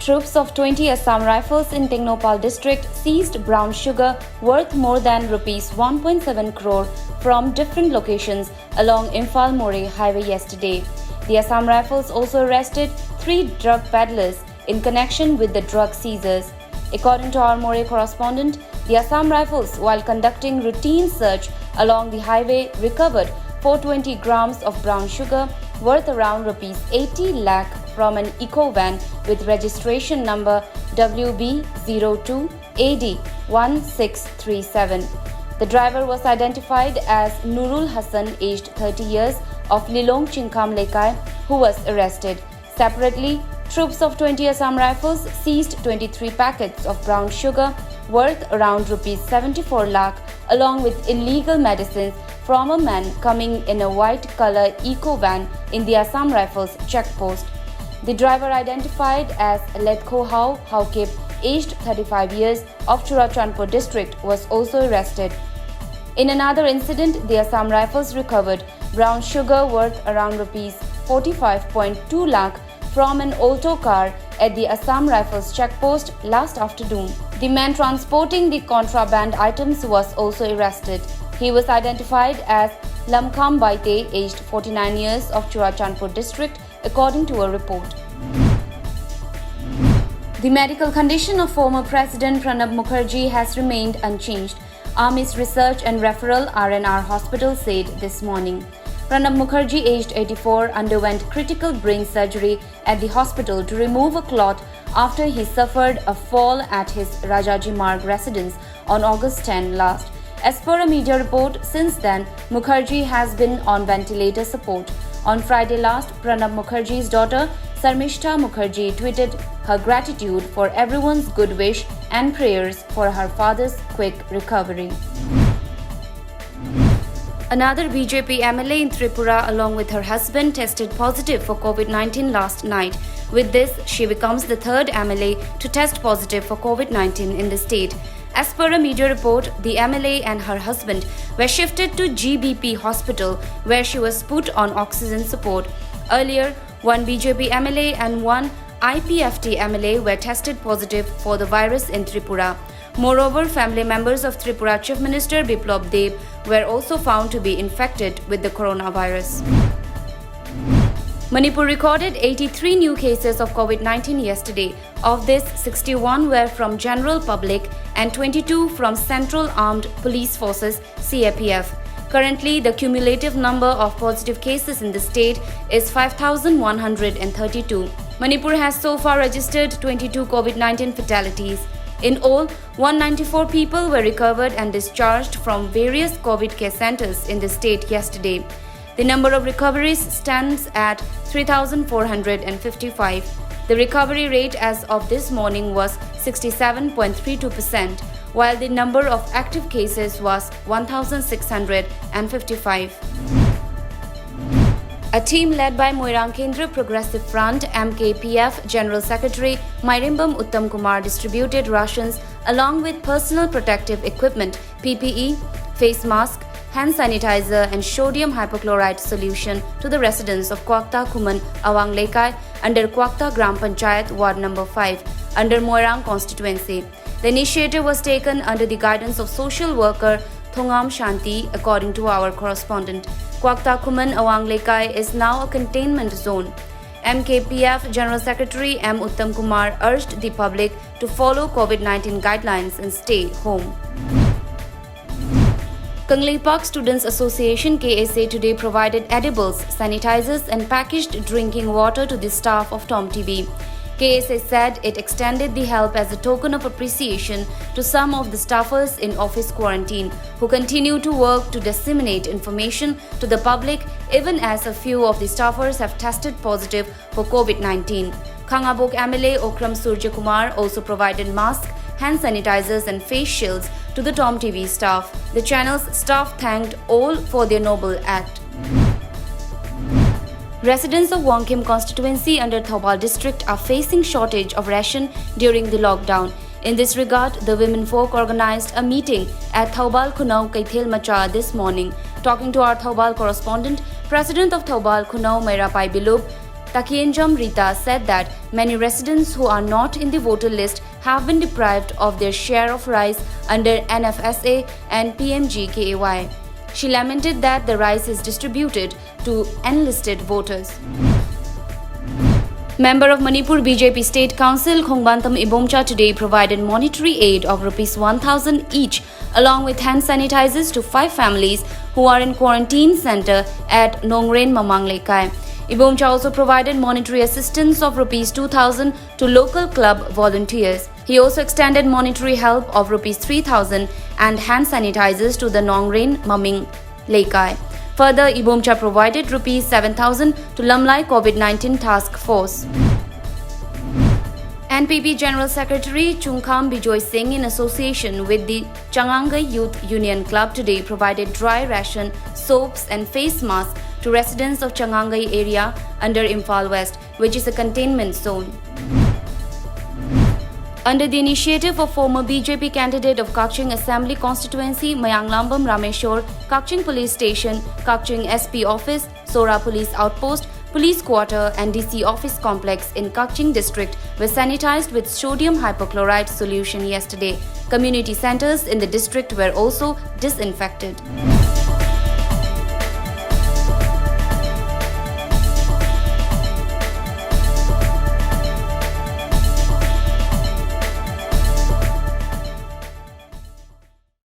Troops of 20 Assam Rifles in Tengnopal district seized brown sugar worth more than rupees 1.7 crore from different locations along Imphal-More highway yesterday. The Assam Rifles also arrested 3 drug peddlers in connection with the drug seizures. According to our More correspondent, the Assam Rifles, while conducting routine search along the highway, recovered 420 grams of brown sugar worth around rupees 80 lakh from an eco van with registration number WB02AD1637. The driver was identified as Nurul Hassan, aged 30 years, of Lilong Chingkham Lekai, who was arrested. Separately, troops of 20 Assam Rifles seized 23 packets of brown sugar worth around rupees 74 lakh along with illegal medicines from a man coming in a white color eco van in the Assam Rifles checkpost. The driver, identified as Letko Haukip, aged 35 years, of Churachandpur district, was also arrested. In another incident, the Assam Rifles recovered brown sugar worth around rupees 45.2 lakh from an Alto car at the Assam Rifles checkpost last afternoon. The man transporting the contraband items was also arrested. He was identified as Lamjingbatomtv, aged 49 years, of Churachandpur district, according to a report. The medical condition of former President Pranab Mukherjee has remained unchanged, Army's Research and Referral (RNR) Hospital said this morning. Pranab Mukherjee, aged 84, underwent critical brain surgery at the hospital to remove a clot after he suffered a fall at his Rajaji Marg residence on August 10 last. As per a media report, since then, Mukherjee has been on ventilator support. On Friday last, Pranab Mukherjee's daughter, Sarmishta Mukherjee, tweeted her gratitude for everyone's good wish and prayers for her father's quick recovery. Another BJP MLA in Tripura, along with her husband, tested positive for COVID-19 last night. With this, she becomes the third MLA to test positive for COVID-19 in the state. As per a media report, the MLA and her husband were shifted to GBP hospital, where she was put on oxygen support. Earlier, one BJP MLA and one IPFT MLA were tested positive for the virus in Tripura. Moreover, family members of Tripura Chief Minister Biplab Deb were also found to be infected with the coronavirus. Manipur recorded 83 new cases of COVID-19 yesterday. Of this, 61 were from general public and 22 from Central Armed Police Forces (CAPF). Currently, the cumulative number of positive cases in the state is 5,132. Manipur has so far registered 22 COVID-19 fatalities. In all, 194 people were recovered and discharged from various COVID care centers in the state yesterday. The number of recoveries stands at 3,455. The recovery rate as of this morning was 67.32%, while the number of active cases was 1,655. A team led by Moirang Kendra Progressive Front (MKPF) General Secretary Manipur Uttam Kumar distributed rations along with personal protective equipment, PPE, face mask, hand sanitizer and sodium hypochlorite solution to the residents of Kwakta Kuman Awang Lekai under Kwakta Gram Panchayat Ward No. 5 under Moirang constituency. The initiative was taken under the guidance of social worker Thongam Shanti, according to our correspondent. Kwakta Kuman Awang Lekai is now a containment zone. MKPF General Secretary M. Uttam Kumar urged the public to follow COVID-19 guidelines and stay home. Kanglei Park Students Association KSA today provided edibles, sanitizers and packaged drinking water to the staff of TOMTV. KSA said it extended the help as a token of appreciation to some of the staffers in office quarantine who continue to work to disseminate information to the public even as a few of the staffers have tested positive for COVID-19. Khangabok MLA Okram Surya Kumar also provided masks, hand sanitizers and face shields to the TOMTV staff. The channel's staff thanked all for their noble act. Residents of Wangkim constituency under Thoubal district are facing shortage of ration during the lockdown. In this regard, the women folk organized a meeting at Thoubal Khunau Kaithel Macha this morning. Talking to our Thoubal correspondent, President of Thoubal Khunau Meirapai Bilub Takienjam Rita said that many residents who are not in the voter list have been deprived of their share of rice under NFSA and PMGKAY. She lamented that the rice is distributed to enlisted voters. Member of Manipur BJP State Council Khongbantam Ibomcha today provided monetary aid of Rs 1,000 each along with hand sanitizers to 5 families who are in quarantine center at Nongren Mamang Lekai. Ibomcha also provided monetary assistance of Rs 2,000 to local club volunteers. He also extended monetary help of Rs 3,000 and hand sanitizers to the Nongren Maming Lekai. Further, Ibomcha provided Rs 7,000 to Lamlai COVID-19 Task Force. NPP General Secretary Chungkham Bijoy Singh, in association with the Changangai Youth Union Club, today provided dry ration, soaps and face masks to residents of Changangai area under Imphal West, which is a containment zone. Under the initiative of former BJP candidate of Kakching Assembly Constituency Mayanglambam Rameshwar, Kakching Police Station, Kakching SP Office, Sora Police Outpost, Police Quarter and DC Office Complex in Kakching District were sanitized with sodium hypochlorite solution yesterday. Community centers in the district were also disinfected.